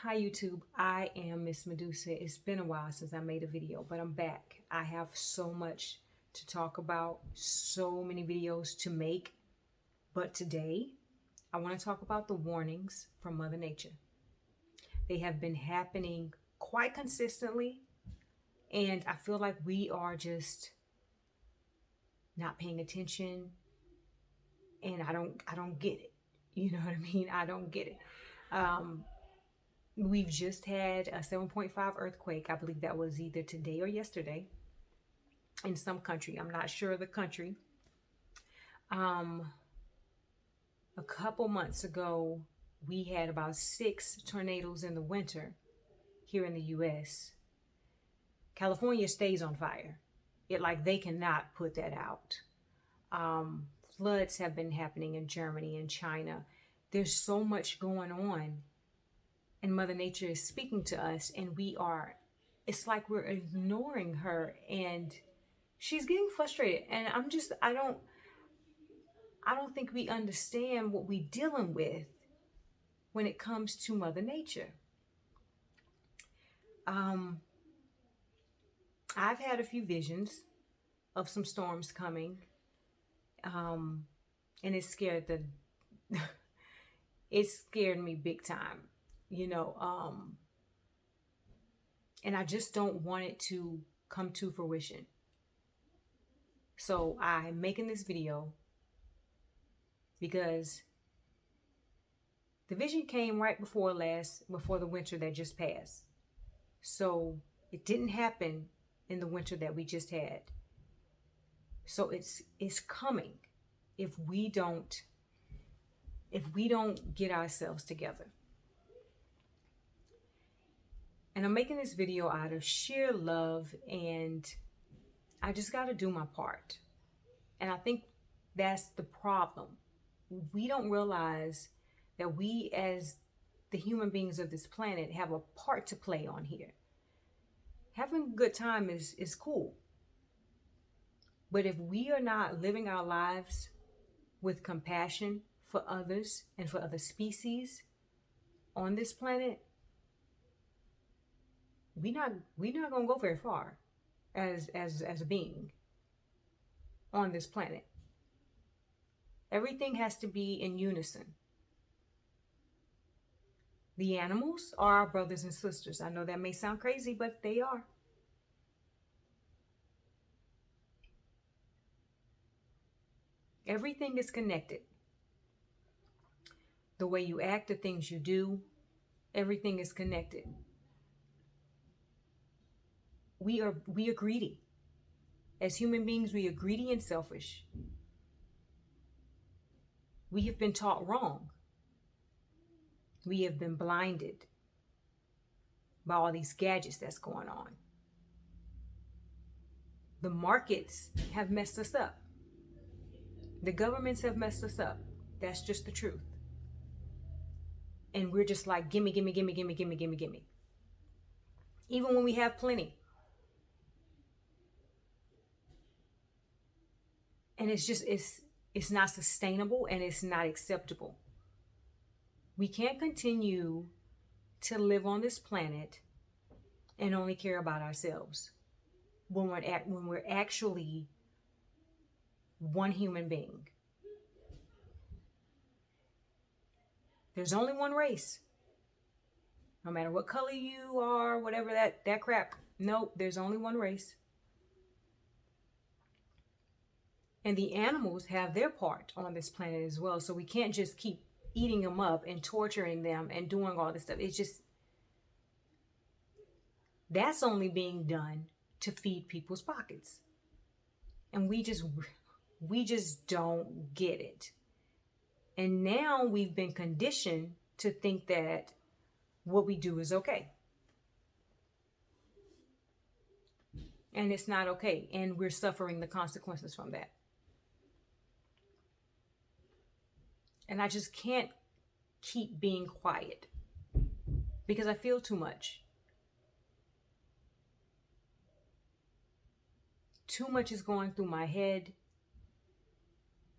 Hi YouTube, I am Miss Medusa. It's been a while since I made a video, but I'm back. I have so much to talk about, so many videos to make, but today I want to talk about the warnings from Mother Nature. They have been happening quite consistently, and I feel like we are just not paying attention, and I don't get it. You know what I mean? I don't get it. We've just had a 7.5 earthquake. I believe that was either today or yesterday in some country. I'm not sure of the country. Um, a couple months ago, we had about 6 tornadoes in the winter here in the US. California stays on fire. They cannot put that out. Um, Floods have been happening in Germany and China. There's so much going on, and Mother Nature is speaking to us, and it's like we're ignoring her, and she's getting frustrated. And I don't think we understand what we're dealing with when it comes to Mother Nature. Um, I've had a few visions of some storms coming, um, and it scared me big time, you know. And I just don't want it to come to fruition. So I'm making this video because the vision came right before the winter that just passed. So it didn't happen in the winter that we just had. So it's coming if we don't get ourselves together. And I'm making this video out of sheer love, and I just got to do my part. And I think that's the problem. We don't realize that we, as the human beings of this planet, have a part to play on here. Having a good time is cool. But if we are not living our lives with compassion for others and for other species on this planet, we're not gonna go very far as a being on this planet. Everything has to be in unison. The animals are our brothers and sisters. I know that may sound crazy, but they are. Everything is connected. The way you act, the things you do, everything is connected. We are greedy. As human beings, we are greedy and selfish. We have been taught wrong. We have been blinded by all these gadgets that's going on. The markets have messed us up. The governments have messed us up. That's just the truth. And we're just like, gimme, gimme, gimme, gimme, gimme, gimme, gimme. Even when we have plenty. And it's not sustainable, and it's not acceptable. We can't continue to live on this planet and only care about ourselves when we're actually one human being. There's only one race. No matter what color you are, whatever that crap. Nope, there's only one race. And the animals have their part on this planet as well. So we can't just keep eating them up and torturing them and doing all this stuff. That's only being done to feed people's pockets. And we just don't get it. And now we've been conditioned to think that what we do is okay. And it's not okay. And we're suffering the consequences from that. And I just can't keep being quiet because I feel too much. Too much is going through my head.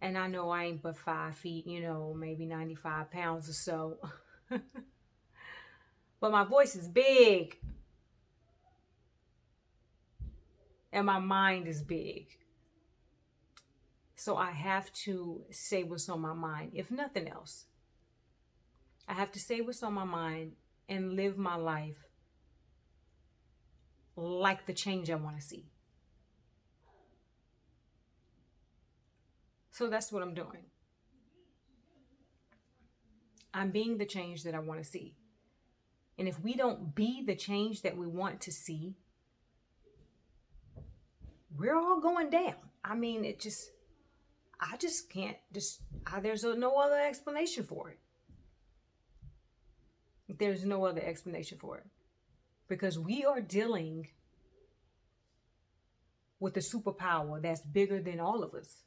And I know I ain't but 5 feet, maybe 95 pounds or so. But my voice is big and my mind is big. So I have to say what's on my mind, if nothing else. I have to say what's on my mind and live my life like the change I want to see. So that's what I'm doing. I'm being the change that I want to see. And if we don't be the change that we want to see, we're all going down. I mean, I just can't, there's no other explanation for it. There's no other explanation for it. Because we are dealing with a superpower that's bigger than all of us.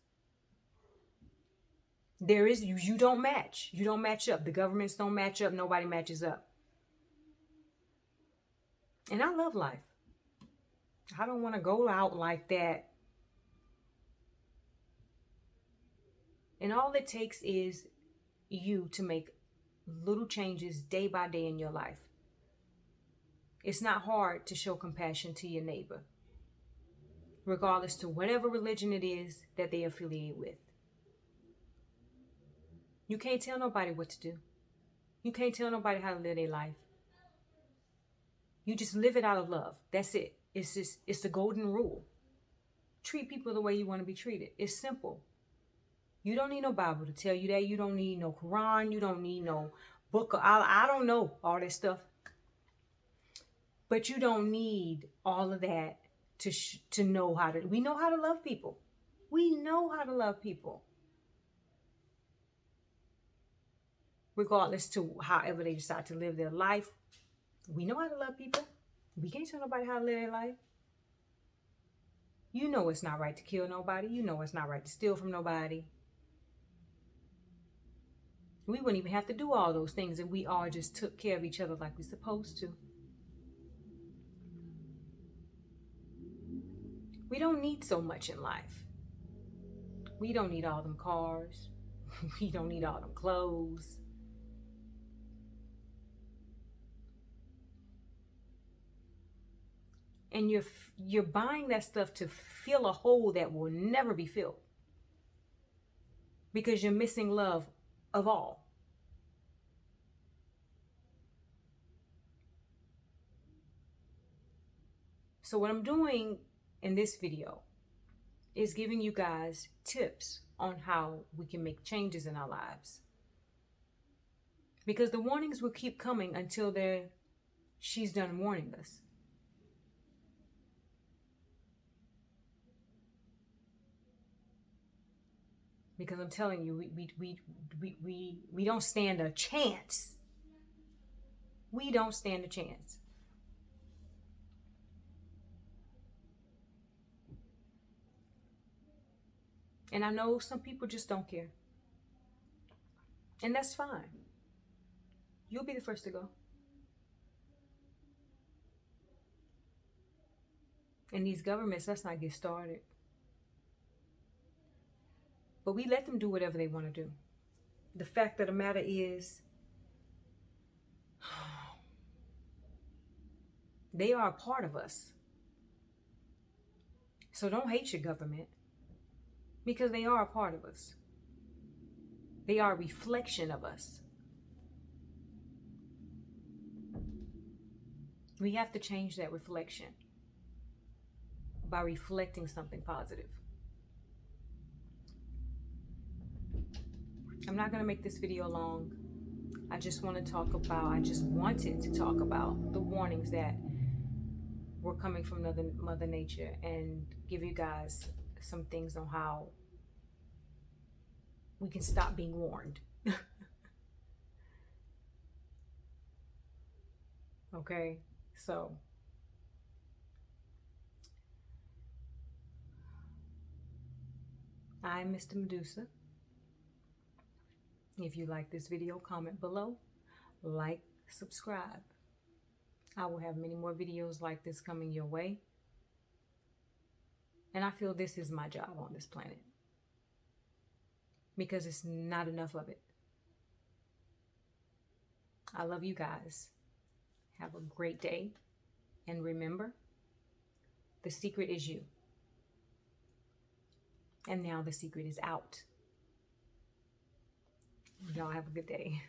You don't match. You don't match up. The governments don't match up. Nobody matches up. And I love life. I don't want to go out like that. And all it takes is you to make little changes day by day in your life. It's not hard to show compassion to your neighbor, regardless to whatever religion it is that they affiliate with. You can't tell nobody what to do. You can't tell nobody how to live their life. You just live it out of love. That's it. It's the golden rule. Treat people the way you want to be treated. It's simple. You don't need no Bible to tell you that. You don't need no Quran. You don't need no book. I don't know all that stuff. But you don't need all of that to know how to. We know how to love people. We know how to love people. Regardless to however they decide to live their life. We know how to love people. We can't tell nobody how to live their life. You know it's not right to kill nobody. You know it's not right to steal from nobody. We wouldn't even have to do all those things if we all just took care of each other like we're supposed to. We don't need so much in life. We don't need all them cars. We don't need all them clothes. And you're buying that stuff to fill a hole that will never be filled. Because you're missing love of all. So what I'm doing in this video is giving you guys tips on how we can make changes in our lives. Because the warnings will keep coming until she's done warning us. Because I'm telling you, we don't stand a chance. We don't stand a chance. And I know some people just don't care. And that's fine. You'll be the first to go. And these governments, let's not get started. But we let them do whatever they want to do. The fact of the matter is, they are a part of us. So don't hate your government, because they are a part of us. They are a reflection of us. We have to change that reflection by reflecting something positive. I'm not going to make this video long. I just wanted to talk about the warnings that were coming from Mother Nature, and give you guys some things on how we can stop being warned. Okay, so I'm Mr. Medusa. If you like this video, comment below, like, subscribe. I will have many more videos like this coming your way. And I feel this is my job on this planet, because it's not enough of it. I love you guys. Have a great day. And remember, the secret is you. And now the secret is out. Y'all have a good day.